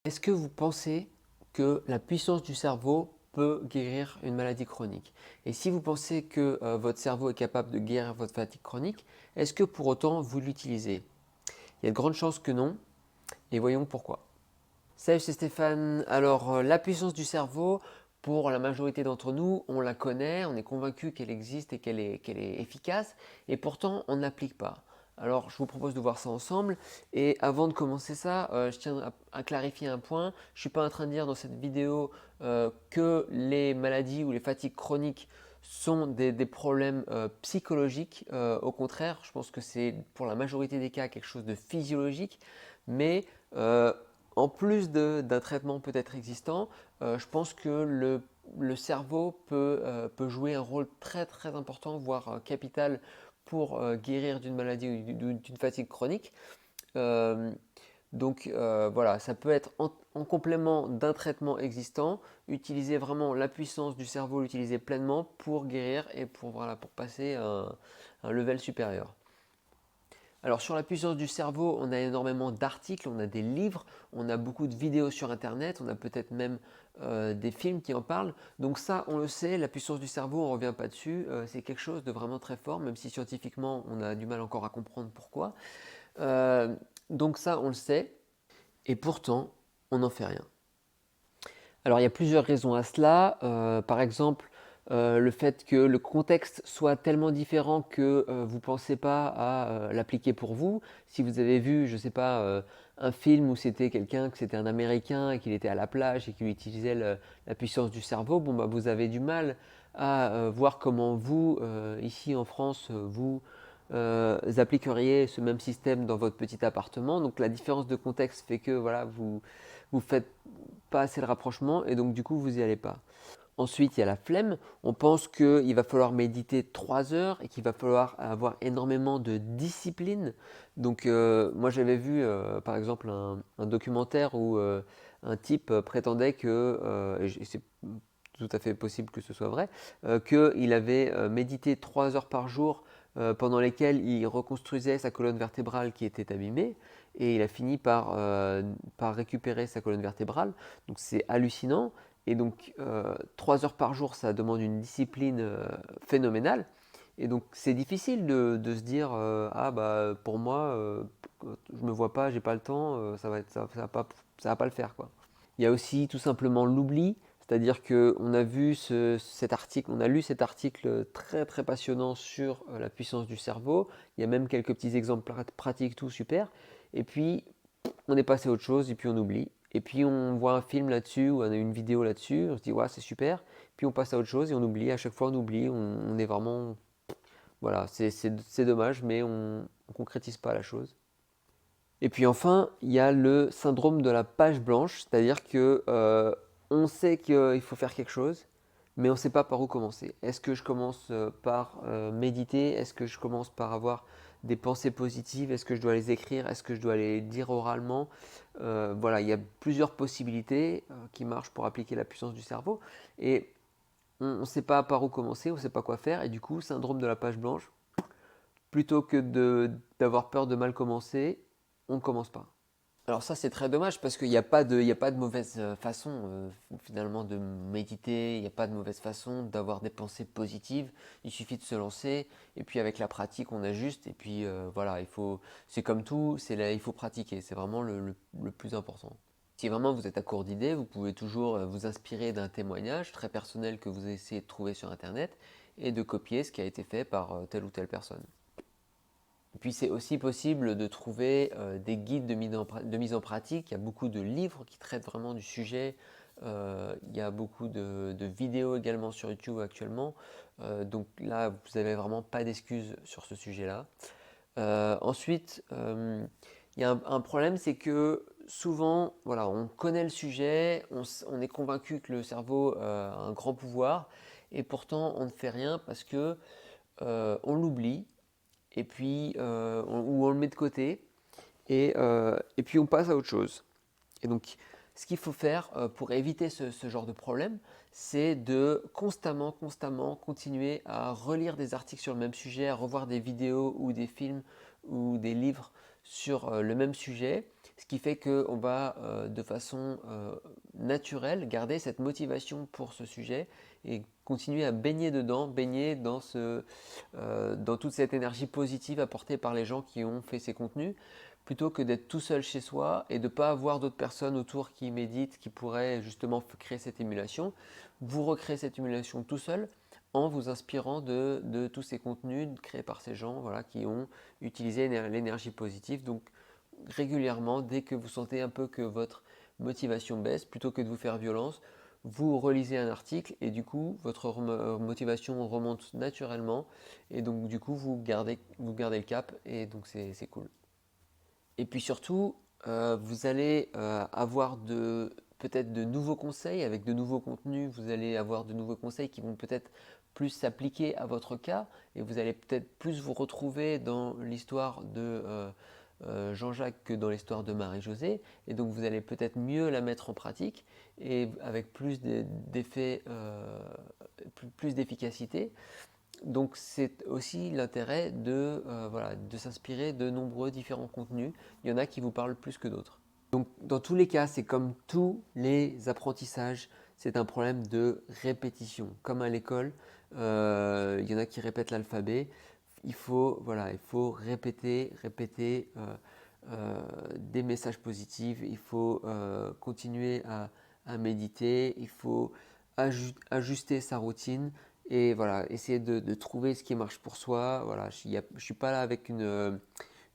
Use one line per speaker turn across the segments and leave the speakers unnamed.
Est-ce que vous pensez que la puissance du cerveau peut guérir une maladie chronique? Et si vous pensez que votre cerveau est capable de guérir votre fatigue chronique, est-ce que pour autant vous l'utilisez? Il y a de grandes chances que non, et voyons pourquoi. Salut, c'est Stéphane. Alors, la puissance du cerveau, pour la majorité d'entre nous, on la connaît, on est convaincu qu'elle existe et qu'elle est efficace, et pourtant on ne l'applique pas. Alors, je vous propose de voir ça ensemble. Et avant de commencer ça, je tiens à clarifier un point. Je ne suis pas en train de dire dans cette vidéo que les maladies ou les fatigues chroniques sont des problèmes psychologiques. Au contraire, je pense que c'est pour la majorité des cas quelque chose de physiologique, mais en plus d'un traitement peut-être existant, je pense que le cerveau peut jouer un rôle très très important, voire capital pour guérir d'une maladie ou d'une fatigue chronique. Euh, voilà, ça peut être en complément d'un traitement existant, utiliser vraiment la puissance du cerveau, l'utiliser pleinement pour guérir et voilà, pour passer à un level supérieur. Alors sur la puissance du cerveau, on a énormément d'articles, on a des livres, on a beaucoup de vidéos sur Internet, on a peut-être même des films qui en parlent. Donc ça, on le sait, la puissance du cerveau, on ne revient pas dessus. C'est quelque chose de vraiment très fort, même si scientifiquement, on a du mal encore à comprendre pourquoi. Euh, donc ça, on le sait, et pourtant, on n'en fait rien. Alors il y a plusieurs raisons à cela. Par exemple, le fait que le contexte soit tellement différent que vous ne pensez pas à l'appliquer pour vous. Si vous avez vu, je ne sais pas, un film où c'était quelqu'un, que c'était un Américain et qu'il était à la plage et qu'il utilisait la puissance du cerveau, bon, bah, vous avez du mal à voir comment vous, ici en France, vous appliqueriez ce même système dans votre petit appartement. Donc la différence de contexte fait que voilà, vous faites pas assez le rapprochement et donc du coup vous n'y allez pas. Ensuite, il y a la flemme. On pense qu'il va falloir méditer 3 heures et qu'il va falloir avoir énormément de discipline. Donc, moi, j'avais vu, par exemple, un documentaire où un type prétendait que, et c'est tout à fait possible que ce soit vrai, qu'il avait médité 3 heures par jour pendant lesquelles il reconstruisait sa colonne vertébrale qui était abîmée et il a fini par récupérer sa colonne vertébrale. Donc, c'est hallucinant. Et donc, 3 heures par jour, ça demande une discipline phénoménale. Et donc, c'est difficile de se dire ah, bah, pour moi, je me vois pas, j'ai pas le temps, ça va pas le faire, quoi. Il y a aussi tout simplement l'oubli, c'est-à-dire qu'on a vu cet article, on a lu cet article très très passionnant sur la puissance du cerveau. Il y a même quelques petits exemples pratiques, tout super. Et puis, on est passé à autre chose et puis on oublie. Et puis on voit un film là-dessus ou on a une vidéo là-dessus, on se dit ouais c'est super. Puis on passe à autre chose et on oublie. À chaque fois on oublie, on est vraiment voilà, c'est dommage, mais on ne concrétise pas la chose. Et puis enfin, il y a le syndrome de la page blanche, c'est-à-dire que on sait qu'il faut faire quelque chose, mais on ne sait pas par où commencer. Est-ce que je commence par méditer? Est-ce que je commence par avoir des pensées positives? Est-ce que je dois les écrire? Est-ce que je dois les dire oralement? Voilà, il y a plusieurs possibilités qui marchent pour appliquer la puissance du cerveau. Et on ne sait pas par où commencer, on ne sait pas quoi faire. Et du coup, syndrome de la page blanche, plutôt que d'avoir peur de mal commencer, on ne commence pas. Alors ça c'est très dommage parce qu'il n'y a pas de mauvaise façon finalement de méditer, il n'y a pas de mauvaise façon d'avoir des pensées positives, il suffit de se lancer et puis avec la pratique on ajuste et puis voilà, c'est comme tout, il faut pratiquer, c'est vraiment le plus important. Si vraiment vous êtes à court d'idées, vous pouvez toujours vous inspirer d'un témoignage très personnel que vous essayez de trouver sur internet et de copier ce qui a été fait par telle ou telle personne. Et puis c'est aussi possible de trouver des guides de mise en pratique. Il y a beaucoup de livres qui traitent vraiment du sujet. Il y a beaucoup de vidéos également sur YouTube actuellement. Donc là, vous n'avez vraiment pas d'excuses sur ce sujet-là. Ensuite, il y a un problème, c'est que souvent, voilà, on connaît le sujet, on est convaincu que le cerveau a un grand pouvoir, et pourtant on ne fait rien parce que on l'oublie et puis ou on le met de côté et puis on passe à autre chose. Et donc, ce qu'il faut faire pour éviter ce genre de problème, c'est de constamment continuer à relire des articles sur le même sujet, à revoir des vidéos ou des films ou des livres sur le même sujet, ce qui fait qu'on va de façon naturelle garder cette motivation pour ce sujet et continuer à baigner dedans, baigner dans toute cette énergie positive apportée par les gens qui ont fait ces contenus, plutôt que d'être tout seul chez soi et de ne pas avoir d'autres personnes autour qui méditent, qui pourraient justement créer cette émulation. Vous recréez cette émulation tout seul en vous inspirant de tous ces contenus créés par ces gens, voilà, qui ont utilisé l'énergie positive. Donc régulièrement, dès que vous sentez un peu que votre motivation baisse, plutôt que de vous faire violence, vous relisez un article et du coup votre motivation remonte naturellement et donc du coup vous gardez le cap et donc c'est cool. Et puis surtout, vous allez avoir peut-être de nouveaux conseils avec de nouveaux contenus. Vous allez avoir de nouveaux conseils qui vont peut-être plus s'appliquer à votre cas et vous allez peut-être plus vous retrouver dans l'histoire de Jean-Jacques que dans l'histoire de Marie-Josée. Et donc vous allez peut-être mieux la mettre en pratique et avec plus d'effets, plus d'efficacité. Donc c'est aussi l'intérêt voilà, de s'inspirer de nombreux différents contenus. Il y en a qui vous parlent plus que d'autres. Donc dans tous les cas, c'est comme tous les apprentissages, c'est un problème de répétition. Comme à l'école, il y en a qui répètent l'alphabet. Voilà, il faut répéter, répéter des messages positifs. Il faut continuer à méditer. Il faut ajuster sa routine et voilà, essayer de trouver ce qui marche pour soi. Voilà, je ne suis pas là avec une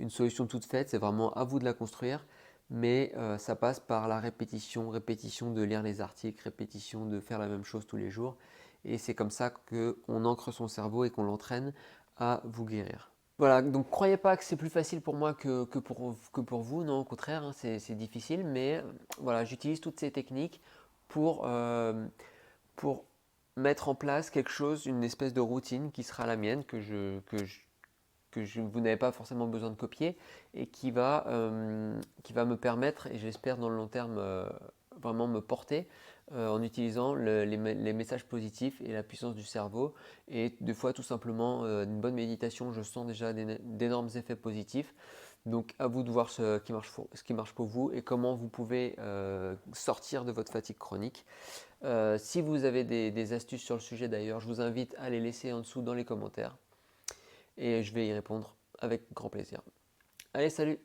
solution toute faite, c'est vraiment à vous de la construire, mais ça passe par la répétition, répétition de lire les articles, répétition de faire la même chose tous les jours. Et c'est comme ça qu'on ancre son cerveau et qu'on l'entraîne à vous guérir. Voilà, donc croyez pas que c'est plus facile pour moi que pour vous, non, au contraire, hein, c'est difficile, mais voilà, j'utilise toutes ces techniques pour mettre en place quelque chose, une espèce de routine qui sera la mienne, vous n'avez pas forcément besoin de copier et qui va me permettre, et j'espère dans le long terme vraiment me porter en utilisant les messages positifs et la puissance du cerveau. Et des fois, tout simplement, une bonne méditation, je sens déjà d'énormes effets positifs. Donc à vous de voir ce qui marche pour vous et comment vous pouvez sortir de votre fatigue chronique. Si vous avez des astuces sur le sujet d'ailleurs, je vous invite à les laisser en dessous dans les commentaires et je vais y répondre avec grand plaisir. Allez, salut!